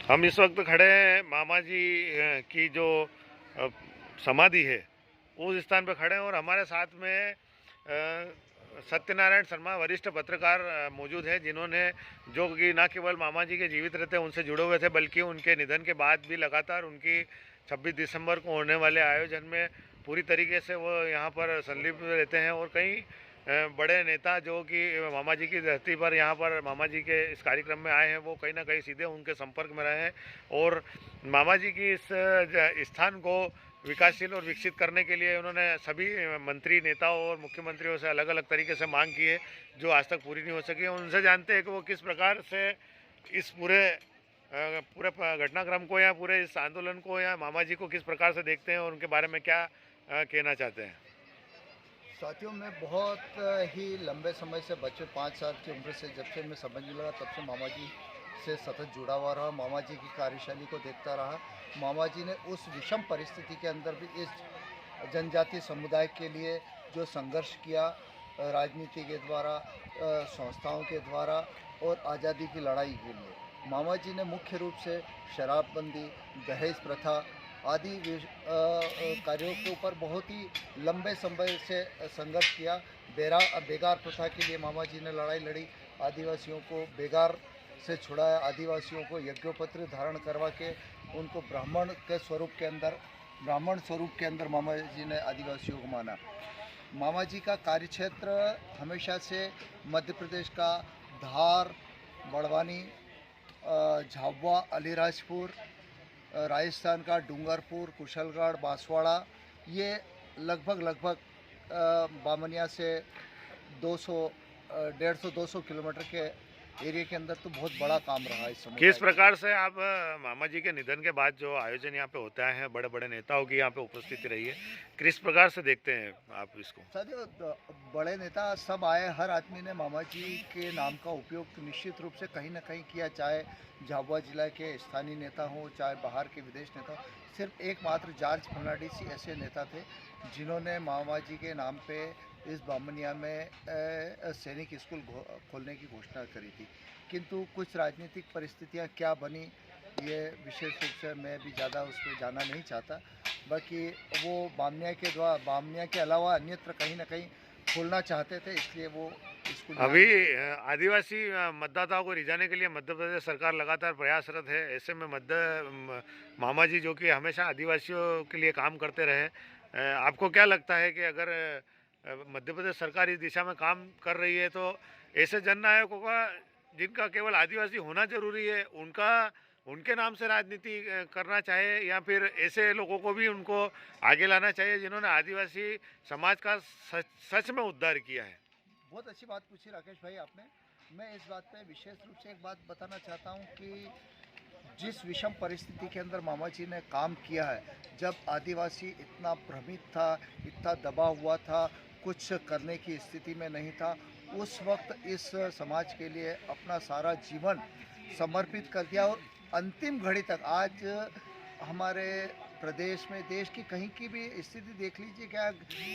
हम इस वक्त खड़े हैं मामा जी की जो अ, समाधि है उस स्थान पर खड़े हैं और हमारे साथ में सत्यनारायण शर्मा वरिष्ठ पत्रकार मौजूद हैं, जिन्होंने जो कि न केवल मामा जी के जीवित रहते उनसे जुड़े हुए थे, बल्कि उनके निधन के बाद भी लगातार उनकी 26 दिसंबर को होने वाले आयोजन में पूरी तरीके से वो यहाँ पर संलिप्त रहते हैं। और कई बड़े नेता जो कि मामा जी की धरती पर यहाँ पर मामा जी के इस कार्यक्रम में आए हैं, वो कहीं ना कहीं सीधे उनके संपर्क में रहे हैं और मामा जी की इस स्थान को विकासशील और विकसित करने के लिए उन्होंने सभी मंत्री नेताओं और मुख्यमंत्रियों से अलग अलग तरीके से मांग की है, जो आज तक पूरी नहीं हो सकी। उनसे जानते हैं कि वो किस प्रकार से इस पूरे घटनाक्रम को या पूरे इस आंदोलन को या मामा जी को किस प्रकार से देखते हैं और उनके बारे में क्या कहना चाहते हैं। साथियों, मैं बहुत ही लंबे समय से, बच्चे 5 साल की उम्र से जब से मैं समझने लगा तब से मामा जी से सतत जुड़ा हुआ रहा। मामा जी की कार्यशैली को देखता रहा। मामा जी ने उस विषम परिस्थिति के अंदर भी इस जनजातीय समुदाय के लिए जो संघर्ष किया, राजनीति के द्वारा, संस्थाओं के द्वारा और आज़ादी की लड़ाई के लिए, मामा जी ने मुख्य रूप से शराबबंदी, दहेज प्रथा आदि कार्यों के ऊपर बहुत ही लंबे समय से संघर्ष किया। बेगार प्रथा के लिए मामा जी ने लड़ाई लड़ी, आदिवासियों को बेगार से छुड़ाया, आदिवासियों को यज्ञोपत्र धारण करवा के उनको ब्राह्मण स्वरूप के अंदर मामा जी ने आदिवासियों को माना। मामा जी का कार्यक्षेत्र हमेशा से मध्य प्रदेश का धार, बड़वानी, झाबुआ, अलीराजपुर, राजस्थान का डूंगरपुर, कुशलगढ़, बांसवाड़ा, ये लगभग बामनिया से 200 150-200 किलोमीटर के एरिया के अंदर तो बहुत बड़ा काम रहा इस समय। किस प्रकार से आप मामा जी के निधन के बाद जो आयोजन यहाँ पे होता है, बड़े बड़े नेताओं की यहाँ पे उपस्थिति रही है, किस प्रकार से देखते हैं आप इसको? साथियों, बड़े नेता सब आए, हर आदमी ने मामा जी के नाम का उपयोग निश्चित रूप से कहीं ना कहीं किया, चाहे झाबुआ जिला के स्थानीय नेता हों, चाहे बाहर के विदेश नेता हों। सिर्फ एकमात्र जॉर्ज फर्नांडिस ही ऐसे नेता थे जिन्होंने मामा जी के नाम पे इस बामनिया में सैनिक स्कूल खोलने की घोषणा करी थी। किंतु कुछ राजनीतिक परिस्थितियां क्या बनी, ये विशेष रूप से मैं भी ज़्यादा उस पर जाना नहीं चाहता। बाकी वो बामनिया के अलावा अन्यत्र कहीं ना कहीं खोलना चाहते थे, इसलिए वो स्कूल। अभी आदिवासी मतदाताओं को रिझाने के लिए मध्य प्रदेश सरकार लगातार प्रयासरत है। ऐसे में मामा जी जो कि हमेशा आदिवासियों के लिए काम करते रहे, आपको क्या लगता है कि अगर मध्य प्रदेश सरकार इस दिशा में काम कर रही है, तो ऐसे जननायकों का जिनका केवल आदिवासी होना जरूरी है, उनके नाम से राजनीति करना चाहिए, या फिर ऐसे लोगों को भी उनको आगे लाना चाहिए जिन्होंने आदिवासी समाज का सच में उद्धार किया है? बहुत अच्छी बात पूछी राकेश भाई आपने। मैं इस बात पे विशेष रूप से एक बात बताना चाहता हूँ कि जिस विषम परिस्थिति के अंदर मामा जी ने काम किया है, जब आदिवासी इतना भ्रमित था, इतना दबा हुआ था, कुछ करने की स्थिति में नहीं था, उस वक्त इस समाज के लिए अपना सारा जीवन समर्पित कर दिया। और अंतिम घड़ी तक, आज हमारे प्रदेश में, देश की कहीं की भी स्थिति देख लीजिए, क्या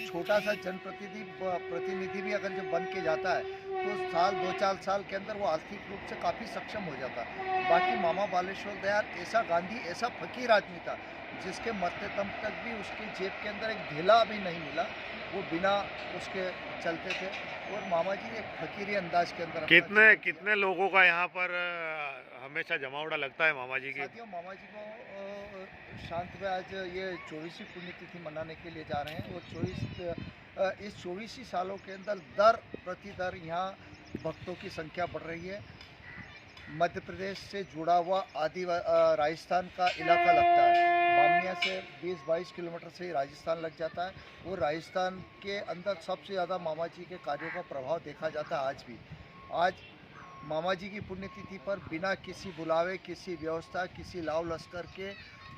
छोटा सा प्रतिनिधि भी अगर जब बन के जाता है तो 2-4 साल के अंदर वो आर्थिक रूप से काफ़ी सक्षम हो जाता है। बाकी मामा बालेश्वर दयाल ऐसा गांधी, ऐसा फकीर आदमी था जिसके मरते दम तक भी उसके जेब के अंदर एक ढीला भी नहीं मिला, वो बिना उसके चलते थे। और मामा जी एक फकीरी अंदाज के अंदर कितने लोगों का यहाँ पर हमेशा जमावड़ा लगता है मामा जी की? साथियों, मामा जी को शांत में आज ये 24वीं पुण्यतिथि मनाने के लिए जा रहे हैं और इस 24 सालों के अंदर दर यहाँ भक्तों की संख्या बढ़ रही है। मध्य प्रदेश से जुड़ा हुआ राजस्थान का इलाका लगता है। बामनिया से 20-22 किलोमीटर से ही राजस्थान लग जाता है और राजस्थान के अंदर सबसे ज़्यादा मामा जी के कार्यों का प्रभाव देखा जाता है आज भी। आज मामा जी की पुण्यतिथि पर बिना किसी बुलावे, किसी व्यवस्था, किसी लाव लश्कर के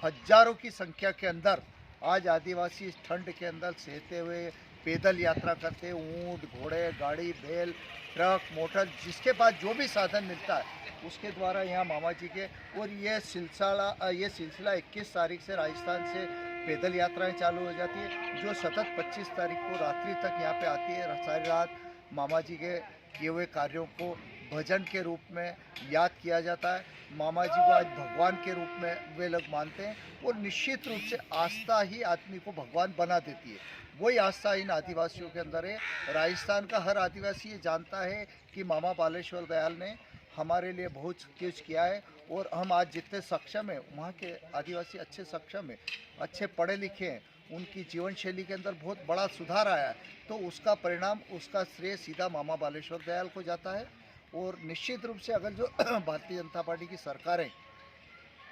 हजारों की संख्या के अंदर आज आदिवासी इस ठंड के अंदर सहते हुए पैदल यात्रा करते, ऊँट, घोड़े, गाड़ी, बैल, ट्रक, मोटर, जिसके पास जो भी साधन मिलता है उसके द्वारा यहाँ मामा जी के। और ये सिलसिला 21 तारीख से राजस्थान से पैदल यात्राएं चालू हो जाती है, जो सतत 25 तारीख को रात्रि तक यहाँ पे आती है। सारी रात मामा जी के किए हुए कार्यों को भजन के रूप में याद किया जाता है। मामा जी को आज भगवान के रूप में वे लोग मानते हैं और निश्चित रूप से आस्था ही आदमी को भगवान बना देती है। वही आस्था इन आदिवासियों के अंदर है। राजस्थान का हर आदिवासी ये जानता है कि मामा बालेश्वर दयाल ने हमारे लिए बहुत कुछ किया है और हम आज जितने सक्षम हैं, वहाँ के आदिवासी अच्छे सक्षम हैं, अच्छे पढ़े लिखे हैं, उनकी जीवन शैली के अंदर बहुत बड़ा सुधार आया है। तो उसका परिणाम, उसका श्रेय सीधा मामा बालेश्वर दयाल को जाता है। और निश्चित रूप से अगर जो भारतीय जनता पार्टी की सरकारें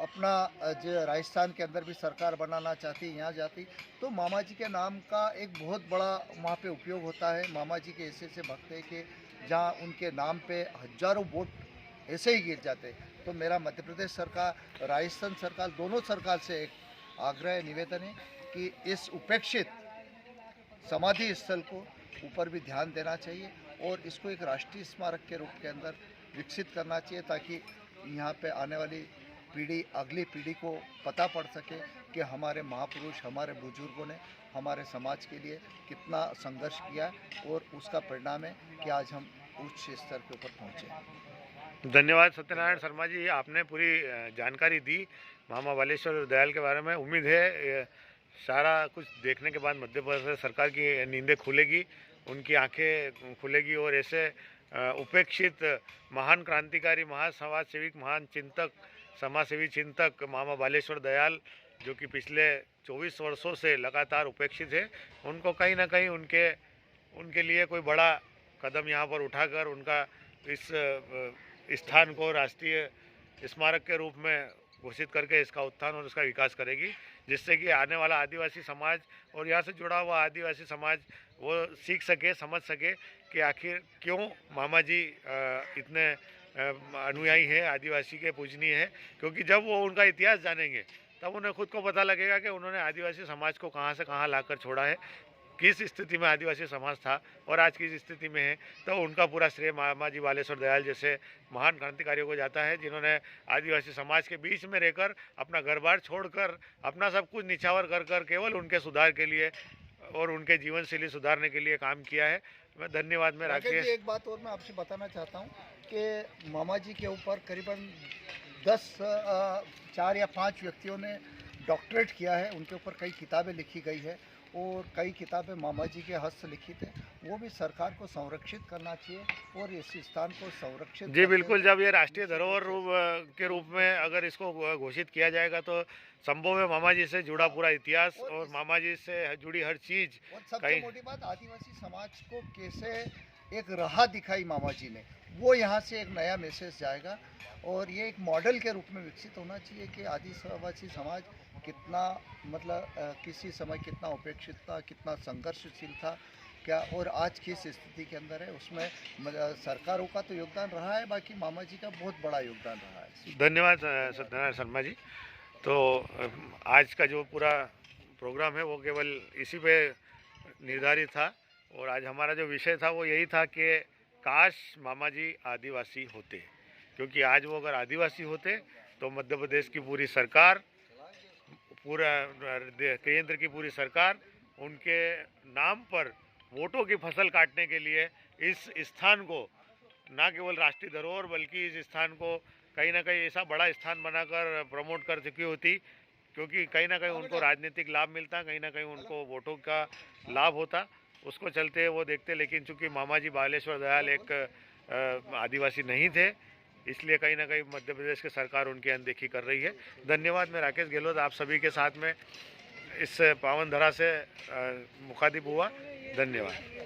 अपना जो राजस्थान के अंदर भी सरकार बनाना चाहती, यहाँ जाती, तो मामा जी के नाम का एक बहुत बड़ा वहाँ पे उपयोग होता है। मामा जी के ऐसे ऐसे भक्त हैं कि जहाँ उनके नाम पे हजारों वोट ऐसे ही गिर जाते। तो मेरा मध्य प्रदेश सरकार, राजस्थान सरकार, दोनों सरकार से एक आग्रह निवेदन है कि इस उपेक्षित समाधि स्थल को ऊपर भी ध्यान देना चाहिए और इसको एक राष्ट्रीय स्मारक के रूप के अंदर विकसित करना चाहिए, ताकि यहाँ पे आने वाली पीढ़ी, अगली पीढ़ी को पता पड़ सके कि हमारे महापुरुष, हमारे बुजुर्गों ने हमारे समाज के लिए कितना संघर्ष किया है और उसका परिणाम है कि आज हम उच्च स्तर के ऊपर पहुँचे। धन्यवाद सत्यनारायण शर्मा जी, आपने पूरी जानकारी दी मामा बालेश्वर दयाल के बारे में। उम्मीद है सारा कुछ देखने के बाद मध्य प्रदेश सरकार की नींदें खुलेगी, उनकी आंखें खुलेगी और ऐसे उपेक्षित महान क्रांतिकारी, महान समाज सेविक, महान चिंतक, समाज सेवी चिंतक मामा बालेश्वर दयाल, जो कि पिछले 24 वर्षों से लगातार उपेक्षित है, उनको कहीं ना कहीं उनके लिए कोई बड़ा कदम यहाँ पर उठाकर उनका इस स्थान को राष्ट्रीय स्मारक के रूप में घोषित करके इसका उत्थान और उसका विकास करेगी, जिससे कि आने वाला आदिवासी समाज और यहाँ से जुड़ा हुआ आदिवासी समाज वो सीख सके, समझ सके कि आखिर क्यों मामा जी इतने अनुयायी हैं, आदिवासी के पूजनीय हैं। क्योंकि जब वो उनका इतिहास जानेंगे तब उन्हें खुद को पता लगेगा कि उन्होंने आदिवासी समाज को कहाँ से कहाँ लाकर छोड़ा है, किस स्थिति में आदिवासी समाज था और आज किस स्थिति में है। तो उनका पूरा श्रेय मामा जी बालेश्वर दयाल जैसे महान क्रांतिकारियों को जाता है, जिन्होंने आदिवासी समाज के बीच में रहकर अपना घर बार छोड़कर, अपना सब कुछ निछावर कर कर केवल उनके सुधार के लिए और उनके जीवन शैली सुधारने के लिए काम किया है। मैं धन्यवाद में राकेश। एक बात और मैं आपसे बताना चाहता हूँ कि मामा जी के ऊपर करीबन 4 या 5 व्यक्तियों ने डॉक्टरेट किया है, उनके ऊपर कई किताबें लिखी गई है और कई किताबें मामा जी के हस्तलिखित हैं। वो भी सरकार को संरक्षित करना चाहिए और इस स्थान को संरक्षित। जी बिल्कुल, जब ये राष्ट्रीय धरोहर के रूप में अगर इसको घोषित किया जाएगा तो संभव है मामा जी से जुड़ा पूरा इतिहास और मामा जी से जुड़ी हर चीज। और सबसे मोटी बात, आदिवासी समाज को कैसे एक राह दिखाई मामा जी ने, वो यहाँ से एक नया मैसेज जाएगा और ये एक मॉडल के रूप में विकसित होना चाहिए कि आदिवासी समाज कितना किसी समय कितना उपेक्षित था, कितना संघर्षशील था क्या, और आज किस स्थिति के अंदर है। उसमें सरकारों का तो योगदान रहा है, बाकी मामा जी का बहुत बड़ा योगदान रहा है। धन्यवाद सत्यनारायण शर्मा जी। तो आज का जो पूरा प्रोग्राम है वो केवल इसी पे निर्धारित था और आज हमारा जो विषय था वो यही था कि काश मामा जी आदिवासी होते, क्योंकि आज वो अगर आदिवासी होते तो मध्य प्रदेश की पूरी सरकार, पूरा केंद्र की पूरी सरकार उनके नाम पर वोटों की फसल काटने के लिए इस स्थान को ना केवल राष्ट्रीय धरोहर बल्कि इस स्थान को कहीं ना कहीं ऐसा बड़ा स्थान बनाकर प्रमोट कर चुकी होती, क्योंकि कहीं ना कहीं उनको राजनीतिक लाभ मिलता, कहीं ना कहीं उनको वोटों का लाभ होता, उसको चलते वो देखते। लेकिन चूंकि मामा जी बालेश्वर दयाल एक आदिवासी नहीं थे, इसलिए कहीं ना कहीं मध्य प्रदेश की सरकार उनकी अनदेखी कर रही है। धन्यवाद। मैं राकेश गहलोत आप सभी के साथ में इस पावन धरा से मुखातिब हुआ। धन्यवाद।